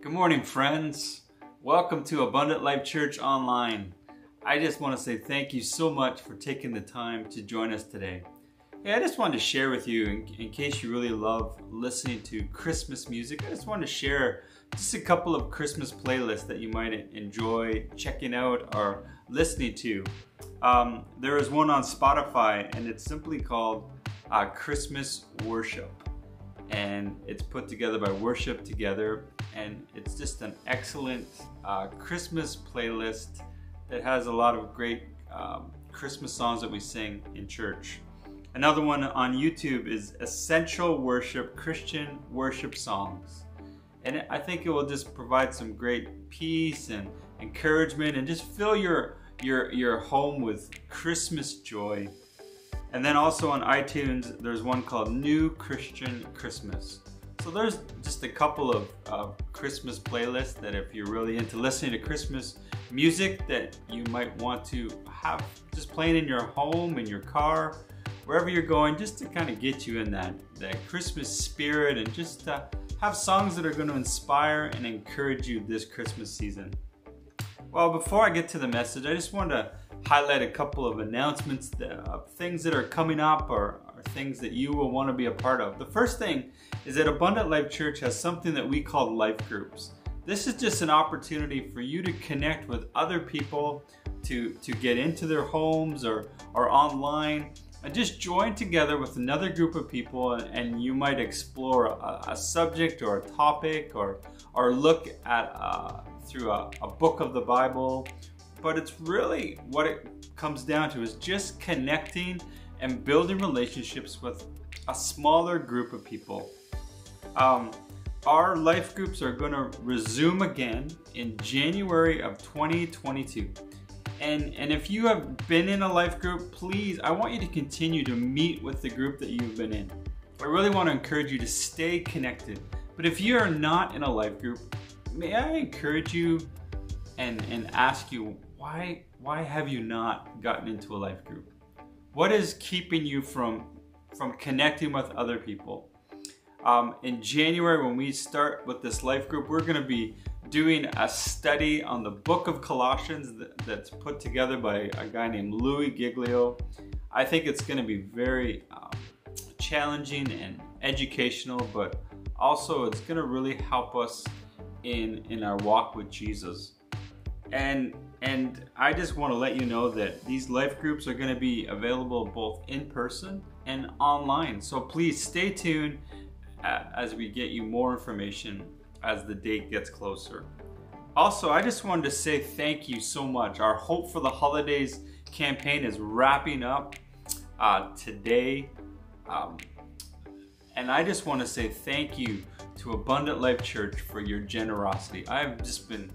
Good morning, friends. Welcome to Abundant Life Church Online. I just want to say thank you so much for taking the time to join us today. Hey, I just wanted to share with you, in case you really love listening to Christmas music, I just wanted to share just a couple of Christmas playlists that you might enjoy checking out or listening to. There is one on Spotify, and it's simply called Christmas Worship. And it's put together by Worship Together, and it's just an excellent Christmas playlist that has a lot of great Christmas songs that we sing in church. Another one on YouTube is Essential Worship, Christian Worship Songs. And I think it will just provide some great peace and encouragement and just fill your home with Christmas joy. And then also on iTunes, there's one called New Christian Christmas. So there's just a couple of Christmas playlists that if you're really into listening to Christmas music that you might want to have just playing in your home, in your car, wherever you're going, just to kind of get you in that Christmas spirit and just have songs that are going to inspire and encourage you this Christmas season. Well, before I get to the message, I just wanted to highlight a couple of announcements, things that are coming up or things that you will want to be a part of. The first thing is that Abundant Life Church has something that we call life groups. This is just an opportunity for you to connect with other people, to get into their homes or online and just join together with another group of people, and you might explore a subject or a topic or look at through a book of the Bible. But it's really what it comes down to is just connecting and building relationships with a smaller group of people. Our life groups are going to resume again in January of 2022. And if you have been in a life group, please, I want you to continue to meet with the group that you've been in. I really want to encourage you to stay connected. But if you are not in a life group, may I encourage you and ask you, why have you not gotten into a life group? What is keeping you from connecting with other people? In January, when we start with this life group, we're going to be doing a study on the book of Colossians that's put together by a guy named Louis Giglio. I think it's going to be very challenging and educational, but also it's going to really help us in our walk with Jesus. And I just want to let you know that these life groups are going to be available both in person and online. So please stay tuned as we get you more information as the date gets closer. Also, I just wanted to say thank you so much. Our Hope for the Holidays campaign is wrapping up today. And I just want to say thank you to Abundant Life Church for your generosity. I've just been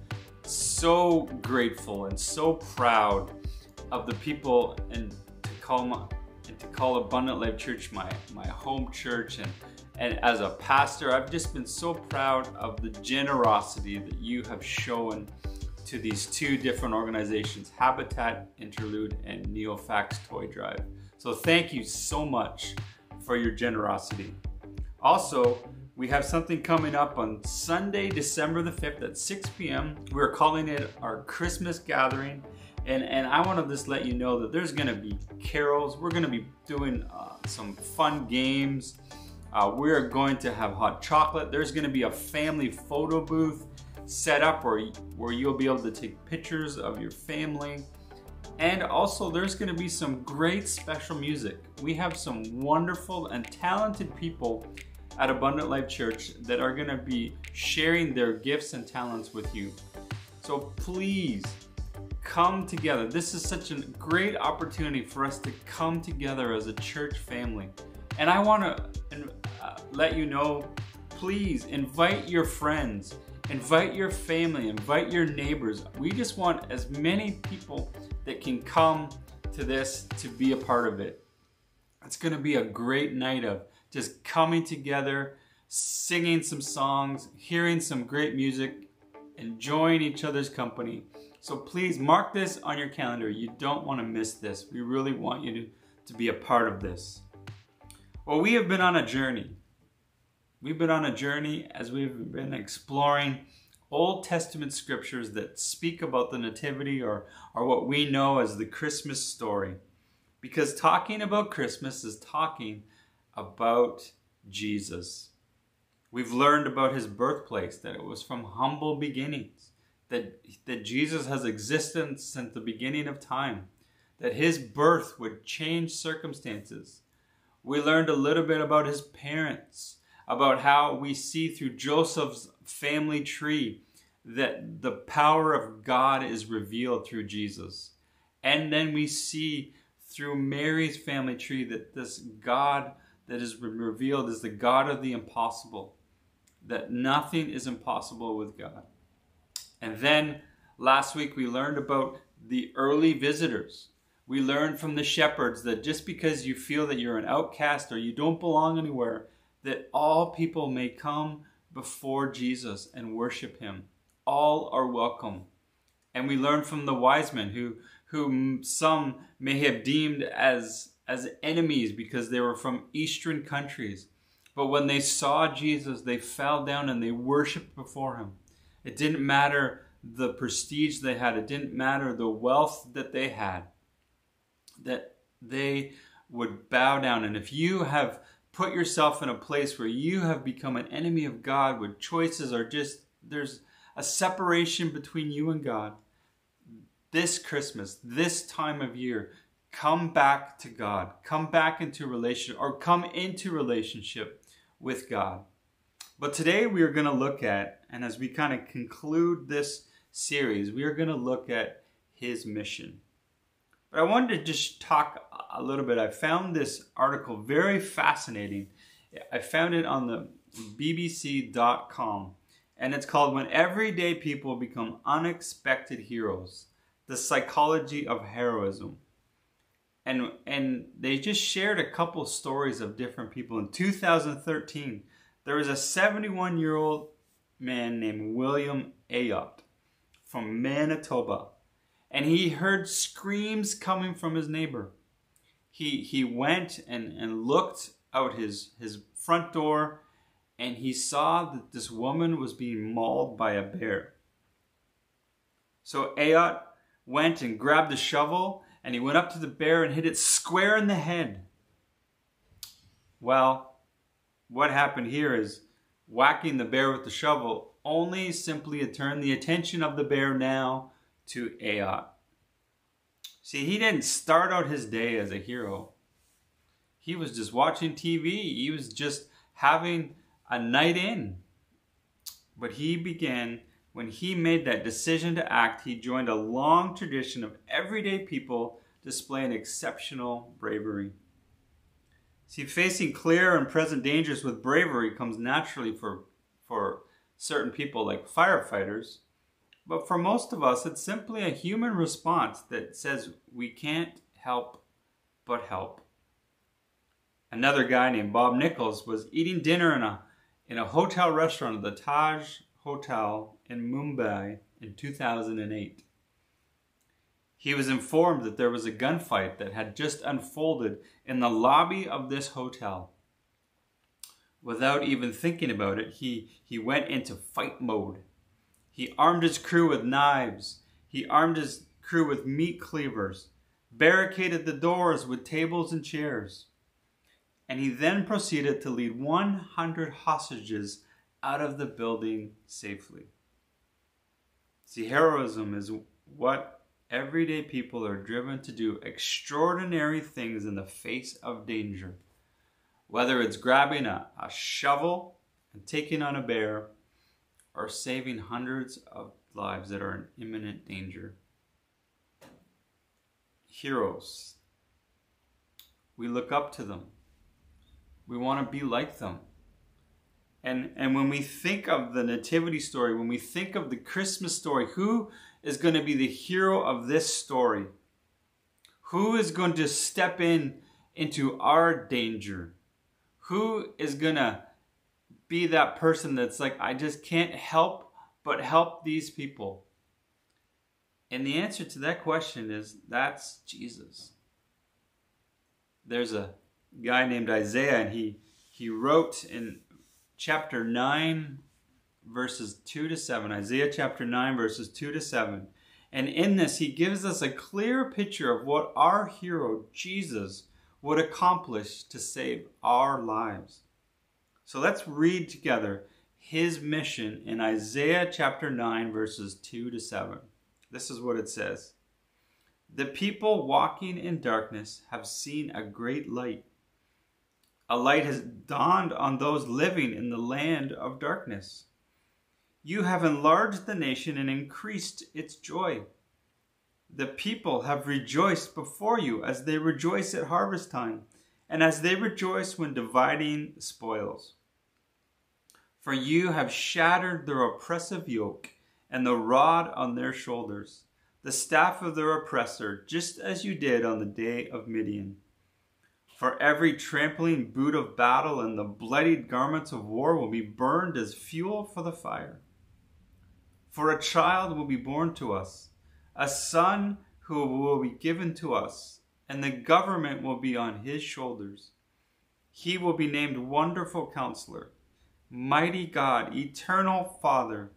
so grateful and so proud of the people and to call Abundant Life Church my home church, and as a pastor, I've just been so proud of the generosity that you have shown to these two different organizations, Habitat Interlude and Neofax Toy Drive. So thank you so much for your generosity. Also, we have something coming up on Sunday, December the 5th at 6 p.m. We're calling it our Christmas gathering. And I want to just let you know that there's going to be carols. We're going to be doing some fun games. We're going to have hot chocolate. There's going to be a family photo booth set up where you'll be able to take pictures of your family. And also there's going to be some great special music. We have some wonderful and talented people at Abundant Life Church that are going to be sharing their gifts and talents with you. So please come together. This is such a great opportunity for us to come together as a church family. And I want to let you know, please invite your friends, invite your family, invite your neighbors. We just want as many people that can come to this to be a part of it. It's going to be a great night of just coming together, singing some songs, hearing some great music, enjoying each other's company. So please mark this on your calendar. You don't want to miss this. We really want you to be a part of this. Well, we have been on a journey. We've been on a journey as we've been exploring Old Testament scriptures that speak about the Nativity or what we know as the Christmas story. Because talking about Christmas is talking about Jesus. We've learned about his birthplace, that it was from humble beginnings, that Jesus has existed since the beginning of time, that his birth would change circumstances. We learned a little bit about his parents, about how we see through Joseph's family tree that the power of God is revealed through Jesus. And then we see through Mary's family tree that this God that is revealed is the God of the impossible, that nothing is impossible with God. And then last week we learned about the early visitors. We learned from the shepherds that just because you feel that you're an outcast or you don't belong anywhere, that all people may come before Jesus and worship him. All are welcome. And we learned from the wise men whom some may have deemed as enemies because they were from Eastern countries. But when they saw Jesus, they fell down and they worshiped before him. It didn't matter the prestige they had. It didn't matter the wealth that they had. That they would bow down. And if you have put yourself in a place where you have become an enemy of God, where choices are just, there's a separation between you and God, this Christmas, this time of year, come back to God. Come back into relationship, or come into relationship with God. But today we are going to look at, and as we kind of conclude this series, we are going to look at his mission. But I wanted to just talk a little bit. I found this article very fascinating. I found it on the BBC.com, and it's called When Everyday People Become Unexpected Heroes, The Psychology of Heroism. And they just shared a couple stories of different people. In 2013, there was a 71-year-old man named William Ayotte from Manitoba. And he heard screams coming from his neighbor. He went and looked out his front door, and he saw that this woman was being mauled by a bear. So Ayotte went and grabbed a shovel, and he went up to the bear and hit it square in the head. Well, what happened here is whacking the bear with the shovel only simply turned the attention of the bear now to Ayotte. See, he didn't start out his day as a hero. He was just watching TV. He was just having a night in. But he began, when he made that decision to act, he joined a long tradition of everyday people displaying exceptional bravery. See, facing clear and present dangers with bravery comes naturally for certain people like firefighters. But for most of us, it's simply a human response that says we can't help but help. Another guy named Bob Nichols was eating dinner in a hotel restaurant at the Taj Hotel in Mumbai in 2008. He was informed that there was a gunfight that had just unfolded in the lobby of this hotel. Without even thinking about it, he went into fight mode. He armed his crew with knives. He armed his crew with meat cleavers, barricaded the doors with tables and chairs. And he then proceeded to lead 100 hostages out of the building safely. See, heroism is what everyday people are driven to do, extraordinary things in the face of danger. Whether it's grabbing a shovel and taking on a bear, or saving hundreds of lives that are in imminent danger. Heroes. We look up to them. We want to be like them. And when we think of the nativity story, when we think of the Christmas story, who is going to be the hero of this story? Who is going to step into our danger? Who is going to be that person that's like, I just can't help but help these people? And the answer to that question is, that's Jesus. There's a guy named Isaiah, and he wrote in chapter 9, verses 2 to 7. Isaiah chapter 9, verses 2 to 7. And in this, he gives us a clear picture of what our hero, Jesus, would accomplish to save our lives. So let's read together his mission in Isaiah chapter 9, verses 2 to 7. This is what it says. The people walking in darkness have seen a great light. A light has dawned on those living in the land of darkness. You have enlarged the nation and increased its joy. The people have rejoiced before you as they rejoice at harvest time, and as they rejoice when dividing spoils. For you have shattered their oppressive yoke and the rod on their shoulders, the staff of their oppressor, just as you did on the day of Midian. For every trampling boot of battle and the bloodied garments of war will be burned as fuel for the fire. For a child will be born to us, a son who will be given to us, and the government will be on his shoulders. He will be named Wonderful Counselor, Mighty God, Eternal Father,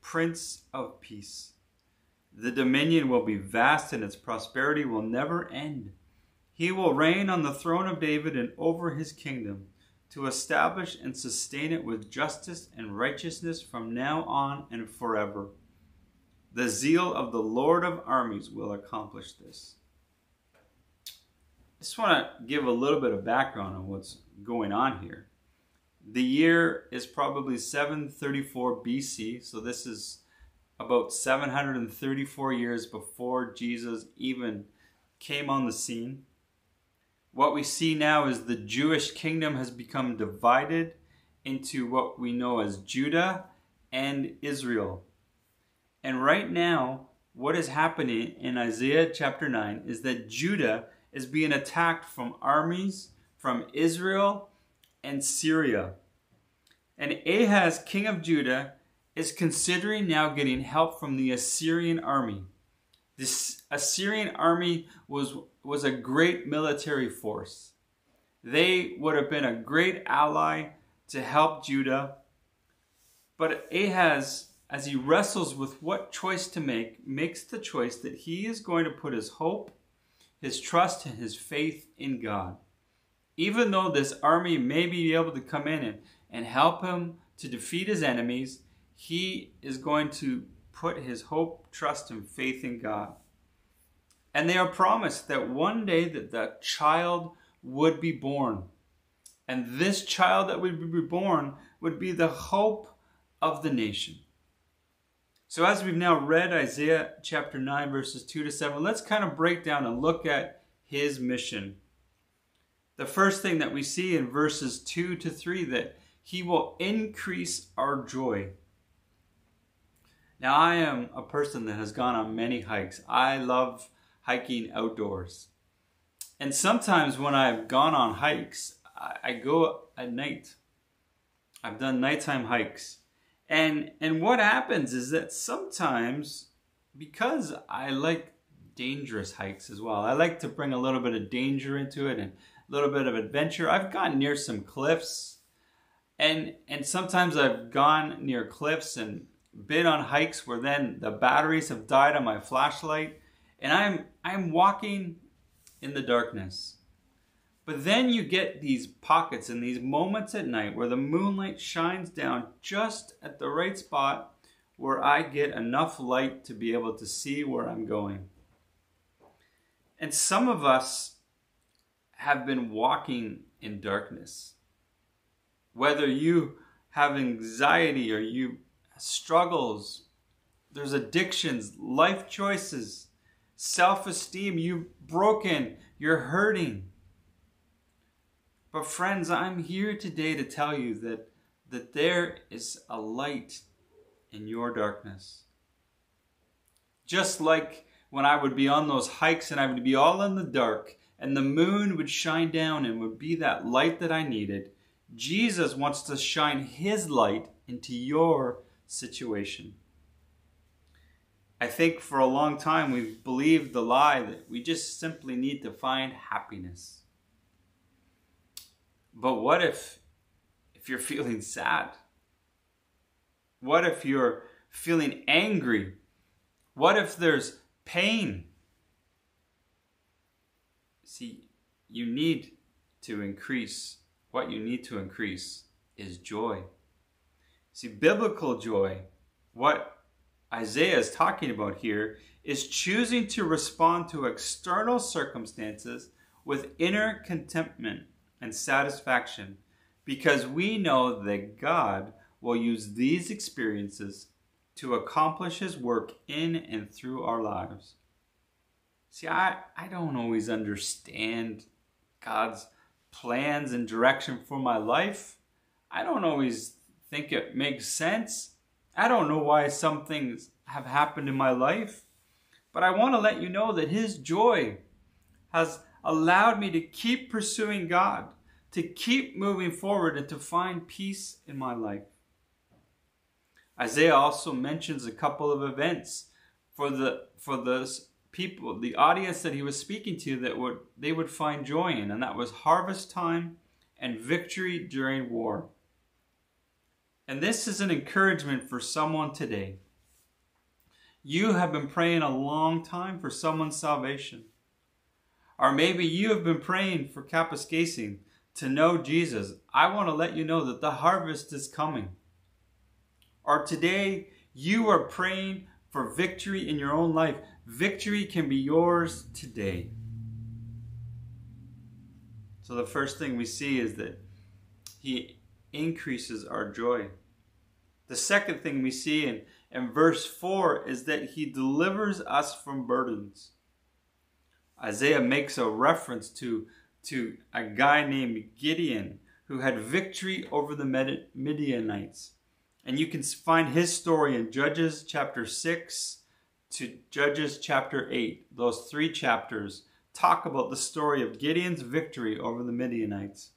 Prince of Peace. The dominion will be vast and its prosperity will never end. He will reign on the throne of David and over his kingdom, to establish and sustain it with justice and righteousness from now on and forever. The zeal of the Lord of armies will accomplish this. I just want to give a little bit of background on what's going on here. The year is probably 734 BC, so this is about 734 years before Jesus even came on the scene. What we see now is the Jewish kingdom has become divided into what we know as Judah and Israel. And right now, what is happening in Isaiah chapter 9 is that Judah is being attacked from armies from Israel and Syria. And Ahaz, king of Judah, is considering now getting help from the Assyrian army. This Assyrian army was a great military force. They would have been a great ally to help Judah. But Ahaz, as he wrestles with what choice to make, makes the choice that he is going to put his hope, his trust, and his faith in God. Even though this army may be able to come in and help him to defeat his enemies, he is going to put his hope, trust, and faith in God. And they are promised that one day that the child would be born. And this child that would be born would be the hope of the nation. So as we've now read Isaiah chapter 9, verses 2 to 7, let's kind of break down and look at his mission. The first thing that we see in verses 2 to 3, that he will increase our joy. Now, I am a person that has gone on many hikes. I love hiking outdoors. And sometimes when I've gone on hikes, I go at night. I've done nighttime hikes. And what happens is that sometimes, because I like dangerous hikes as well, I like to bring a little bit of danger into it and a little bit of adventure. I've gone near some cliffs. And sometimes I've gone near cliffs and been on hikes where then the batteries have died on my flashlight and I'm walking in the darkness. But then you get these pockets and these moments at night where the moonlight shines down just at the right spot where I get enough light to be able to see where I'm going. And some of us have been walking in darkness. Whether you have anxiety or you struggles, there's addictions, life choices, self-esteem, you've broken, you're hurting. But friends, I'm here today to tell you that there is a light in your darkness. Just like when I would be on those hikes and I would be all in the dark and the moon would shine down and would be that light that I needed, Jesus wants to shine his light into your situation. I think for a long time we've believed the lie that we just simply need to find happiness. But what if you're feeling sad? What if you're feeling angry? What if there's pain? See, you need to increase. What you need to increase is joy. See, biblical joy, what Isaiah is talking about here, is choosing to respond to external circumstances with inner contentment and satisfaction, because we know that God will use these experiences to accomplish His work in and through our lives. See, I don't always understand God's plans and direction for my life. I don't always think it makes sense. I don't know why some things have happened in my life. But I want to let you know that His joy has allowed me to keep pursuing God, to keep moving forward, and to find peace in my life. Isaiah also mentions a couple of events for the people, the audience that he was speaking to, that they would find joy in, and that was harvest time and victory during war. And this is an encouragement for someone today. You have been praying a long time for someone's salvation. Or maybe you have been praying for Kapuskasing to know Jesus. I want to let you know that the harvest is coming. Or today, you are praying for victory in your own life. Victory can be yours today. So the first thing we see is that He increases our joy. The second thing we see in verse 4 is that He delivers us from burdens. Isaiah makes a reference to a guy named Gideon who had victory over the Midianites. And you can find his story in Judges chapter 6 to Judges chapter 8. Those 3 chapters talk about the story of Gideon's victory over the Midianites.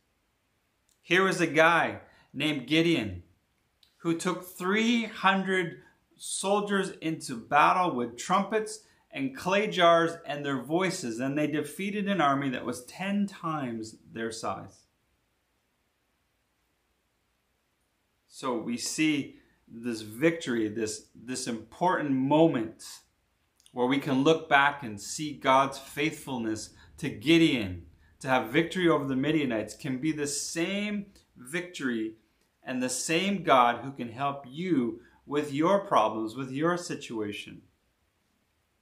Here was a guy named Gideon who took 300 soldiers into battle with trumpets and clay jars and their voices, and they defeated an army that was 10 times their size. So we see this victory, this important moment where we can look back and see God's faithfulness to Gideon. To have victory over the Midianites can be the same victory and the same God who can help you with your problems, with your situation.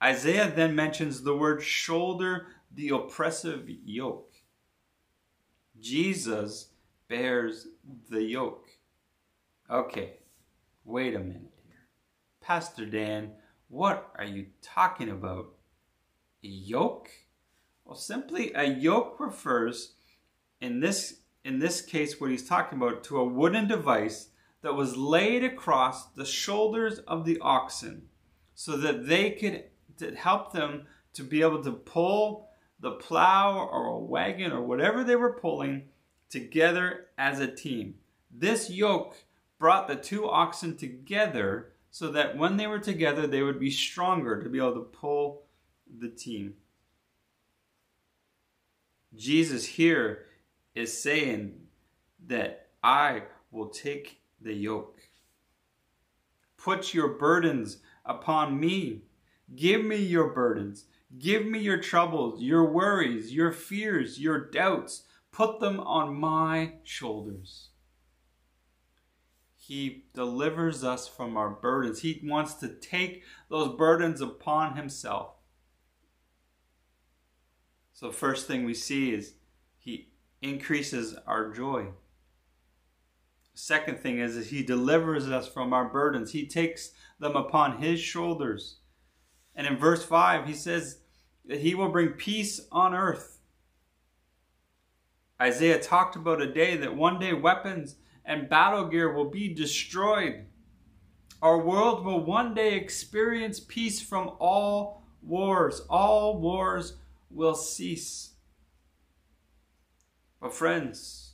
Isaiah then mentions the word shoulder the oppressive yoke. Jesus bears the yoke. Okay, wait a minute here. Pastor Dan, what are you talking about? A yoke? Well, simply a yoke refers, in this case, what he's talking about, to a wooden device that was laid across the shoulders of the oxen so that they could help them to be able to pull the plow or a wagon or whatever they were pulling together as a team. This yoke brought the 2 oxen together so that when they were together, they would be stronger to be able to pull the team. Jesus here is saying that I will take the yoke. Put your burdens upon me. Give me your burdens. Give me your troubles, your worries, your fears, your doubts. Put them on my shoulders. He delivers us from our burdens. He wants to take those burdens upon Himself. So the first thing we see is He increases our joy. Second thing is He delivers us from our burdens. He takes them upon His shoulders. And in verse 5, He says that He will bring peace on earth. Isaiah talked about a day that one day weapons and battle gear will be destroyed. Our world will one day experience peace from all wars. All wars will cease. But friends,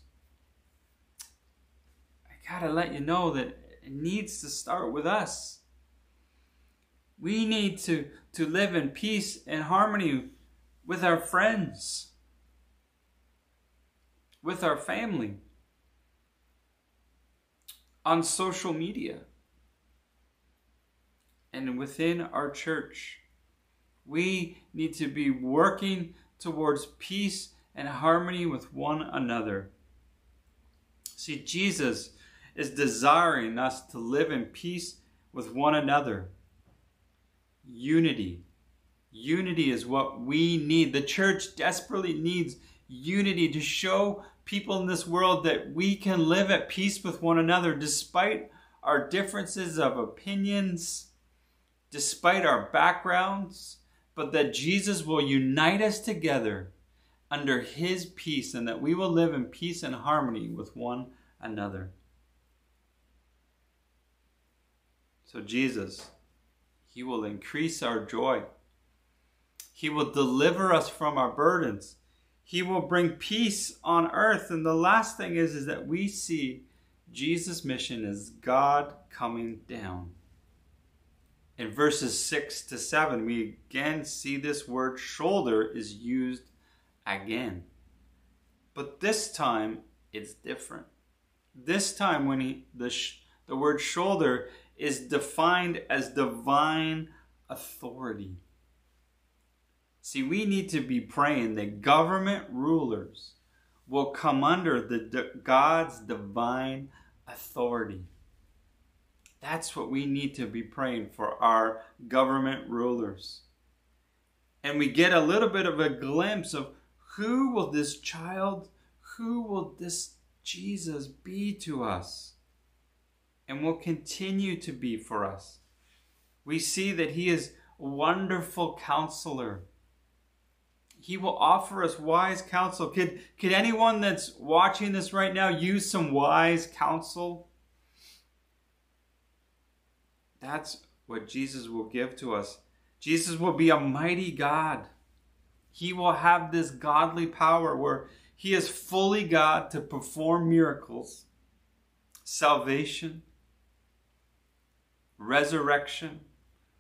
I gotta let you know that it needs to start with us. We need to live in peace and harmony with our friends, with our family, on social media, and within our church. We need to be working towards peace and harmony with one another. See, Jesus is desiring us to live in peace with one another. Unity. Unity is what we need. The church desperately needs unity to show people in this world that we can live at peace with one another despite our differences of opinions, despite our backgrounds, but that Jesus will unite us together under his peace and that we will live in peace and harmony with one another. So Jesus, he will increase our joy. He will deliver us from our burdens. He will bring peace on earth. And the last thing is that we see Jesus' mission as God coming down. In verses 6 to 7, we again see this word shoulder is used again. But this time, it's different. This time, when the word shoulder is defined as divine authority. See, we need to be praying that government rulers will come under God's divine authority. That's what we need to be praying for our government rulers. And we get a little bit of a glimpse of who will this child, who will this Jesus be to us? And will continue to be for us. We see that he is a wonderful counselor. He will offer us wise counsel. Could anyone that's watching this right now use some wise counsel? That's what Jesus will give to us. Jesus will be a mighty God. He will have this godly power where he is fully God to perform miracles, salvation, resurrection,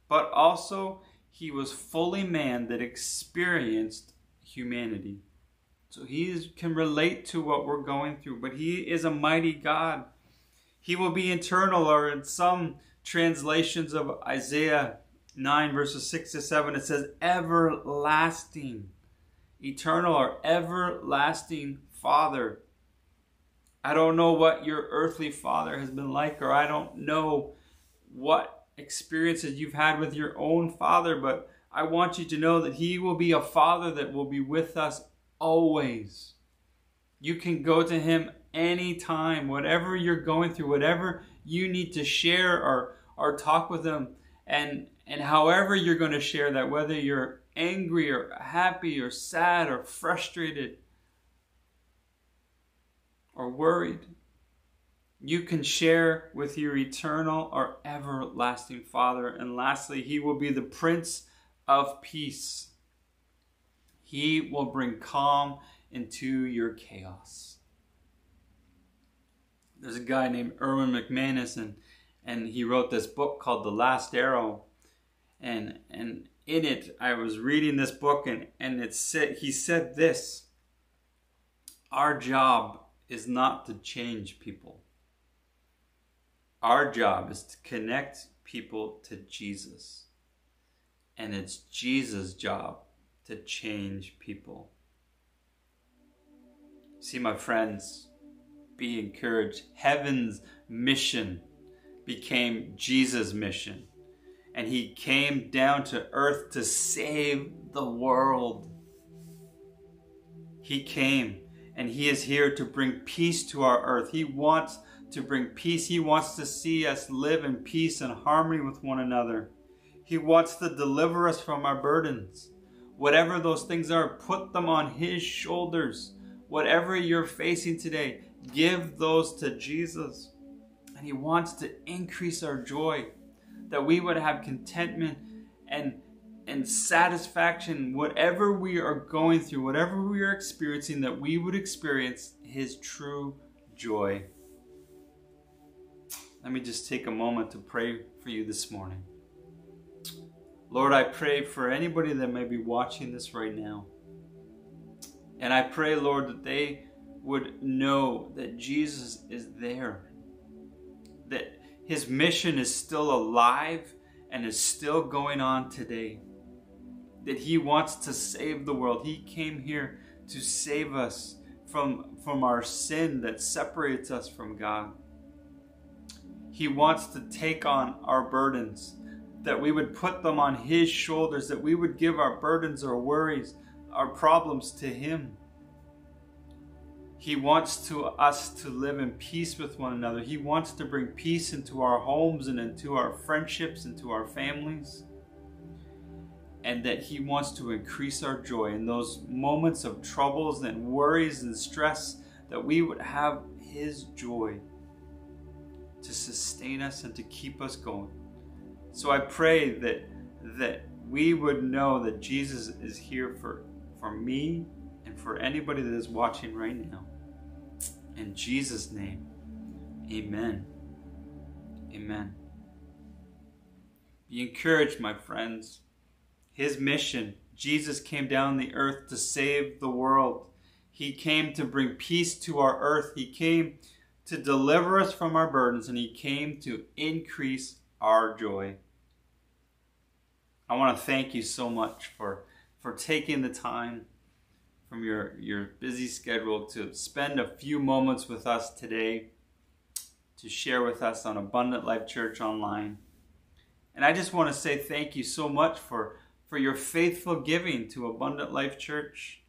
but also he was fully man that experienced humanity. So he can relate to what we're going through, but he is a mighty God. He will be eternal, or in some translations of Isaiah 9 verses 6 to 7, it says everlasting, eternal or everlasting Father. I don't know what your earthly father has been like, or I don't know what experiences you've had with your own father, but I want you to know that he will be a father that will be with us always. You can go to him anytime, whatever you're going through, whatever you need to share or talk with him, and however you're going to share that, whether you're angry or happy or sad or frustrated or worried, you can share with your eternal or everlasting Father. And lastly, he will be the Prince of Peace. He will bring calm into your chaos. There's a guy named Erwin McManus, and he wrote this book called The Last Arrow. And in it, I was reading this book, and he said this: our job is not to change people. Our job is to connect people to Jesus. And it's Jesus' job to change people. See, my friends, be encouraged. Heaven's mission became Jesus' mission. And he came down to earth to save the world. He came, and he is here to bring peace to our earth. He wants to bring peace. He wants to see us live in peace and harmony with one another. He wants to deliver us from our burdens. Whatever those things are, put them on his shoulders. Whatever you're facing today, give those to Jesus. And he wants to increase our joy, that we would have contentment and satisfaction, whatever we are going through, whatever we are experiencing, that we would experience his true joy. Let me just take a moment to pray for you this morning. Lord, I pray for anybody that may be watching this right now. And I pray, Lord, that they would know that Jesus is there, that his mission is still alive and is still going on today. That He wants to save the world. He came here to save us from our sin that separates us from God. He wants to take on our burdens, that we would put them on His shoulders, that we would give our burdens, our worries, our problems to Him. He wants us to live in peace with one another. He wants to bring peace into our homes and into our friendships, into our families. And that He wants to increase our joy in those moments of troubles and worries and stress, that we would have His joy to sustain us and to keep us going. So I pray that we would know that Jesus is here for me and for anybody that is watching right now. In Jesus' name, amen. Amen. Be encouraged, my friends. His mission, Jesus came down the earth to save the world. He came to bring peace to our earth. He came to deliver us from our burdens, and He came to increase our joy. I want to thank you so much for taking the time from your busy schedule to spend a few moments with us today, to share with us on Abundant Life Church Online. And I just want to say thank you so much for your faithful giving to Abundant Life Church.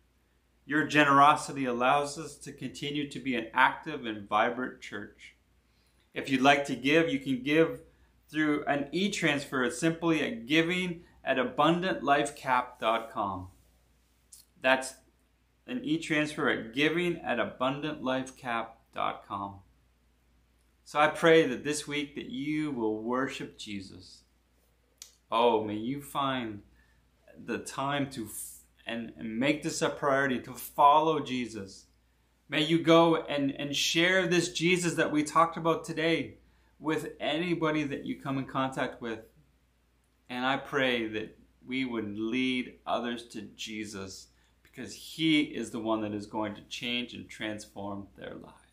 Your generosity allows us to continue to be an active and vibrant church. If you'd like to give, you can give through an e-transfer. It's simply at giving@abundantlifecap.com. That's an e-transfer at giving@abundantlifecap.com. So I pray that this week that you will worship Jesus. Oh, may you find the time to and make this a priority to follow Jesus. May you go and share this Jesus that we talked about today with anybody that you come in contact with. And I pray that we would lead others to Jesus, because He is the one that is going to change and transform their lives.